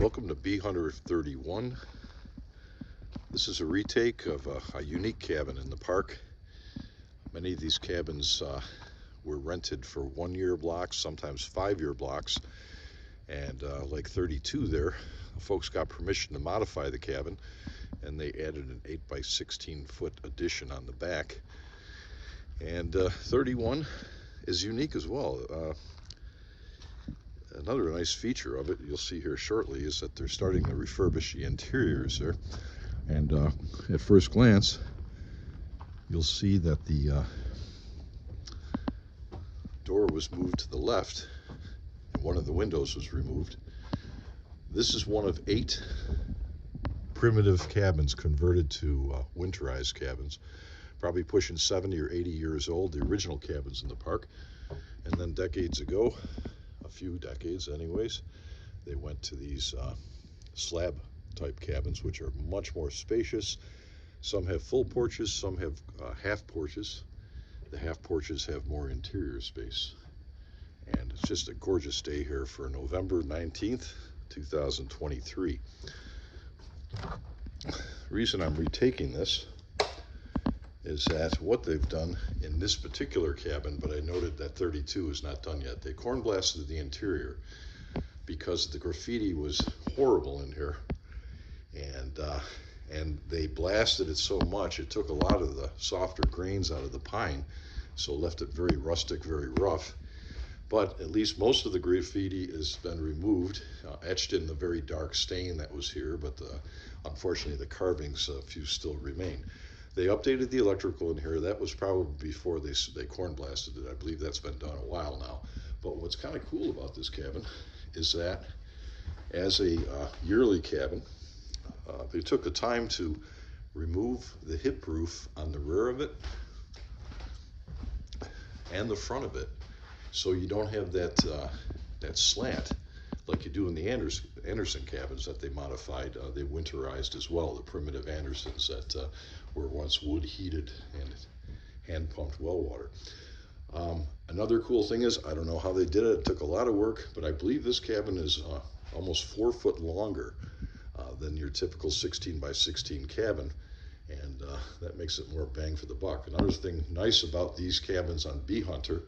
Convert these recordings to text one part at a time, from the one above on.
Welcome to Beehunter 31. This is a retake of a unique cabin in the park. Many of these cabins were rented for 1-year blocks, sometimes 5-year blocks. And like 32 there, folks got permission to modify the cabin, and they added an 8 by 16 foot addition on the back. And 31 is unique as well. Another nice feature of it, you'll see here shortly, is that they're starting to refurbish the interiors there. And at first glance, you'll see that the door was moved to the left, and one of the windows was removed. This is one of 8 primitive cabins converted to winterized cabins, probably pushing 70 or 80 years old, the original cabins in the park. And then decades ago, a few decades anyways, they went to these slab type cabins, which are much more spacious. Some have full porches, some have half porches. The half porches have more interior space. And it's just a gorgeous day here for November 19th, 2023. The reason I'm retaking this is that what they've done in this particular cabin, but I noted that 32 is not done yet. They corn blasted the interior because the graffiti was horrible in here, and they blasted it so much it took a lot of the softer grains out of the pine, so left it very rustic, very rough. But at least most of the graffiti has been removed, etched in the very dark stain that was here, but unfortunately the carvings, a few still remain. They updated the electrical in here. That was probably before they corn blasted it. I believe that's been done a while now. But what's kind of cool about this cabin is that as a yearly cabin, they took the time to remove the hip roof on the rear of it and the front of it, so you don't have that that slant like you do in the Anderson cabins that they modified. They winterized as well, the primitive Andersons that were once wood heated and hand pumped well water. Another cool thing is, I don't know how they did it. It took a lot of work, but I believe this cabin is almost 4 foot longer than your typical 16 by 16 cabin, and that makes it more bang for the buck. Another thing nice about these cabins on Beehunter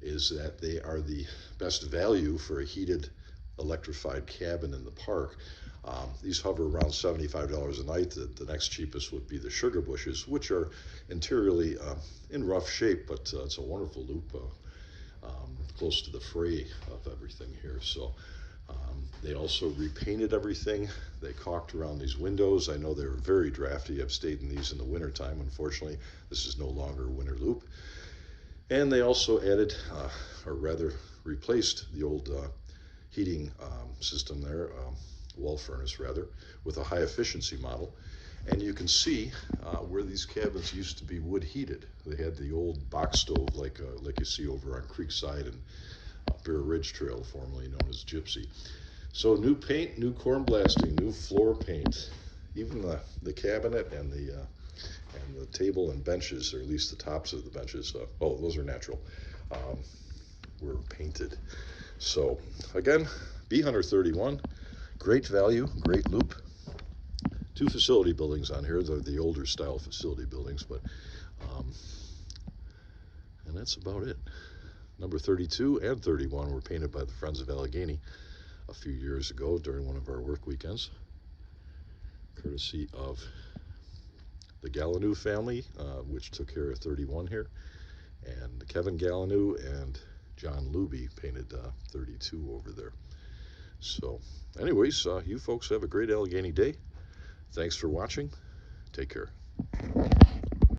is that they are the best value for a heated electrified cabin in the park. These hover around $75 a night. The next cheapest would be the Sugar Bushes, which are interiorly in rough shape, but it's a wonderful loop, close to the fray of everything here. So they also repainted everything. They caulked around these windows. I know they were very drafty. I've stayed in these in the winter time. Unfortunately, this is no longer a winter loop. And they also added, or rather replaced, the old heating system there, wall furnace rather, with a high efficiency model. And you can see where these cabins used to be wood heated. They had the old box stove like you see over on Creekside and Bear Ridge Trail, formerly known as Gypsy. So new paint, new corn blasting, new floor paint, even the cabinet and the table and benches, or at least the tops of the benches, oh, those are natural, were painted. So again, Beehunter 31, great value, great loop. 2 facility buildings on here. They're the older style facility buildings, but and that's about it. Number 32 and 31 were painted by the Friends of Allegany a few years ago during one of our work weekends, courtesy of the Gallinou family, which took care of 31 here, and Kevin Gallinou and John Luby painted 32 over there. So anyways, you folks have a great Allegany day. Thanks for watching. Take care.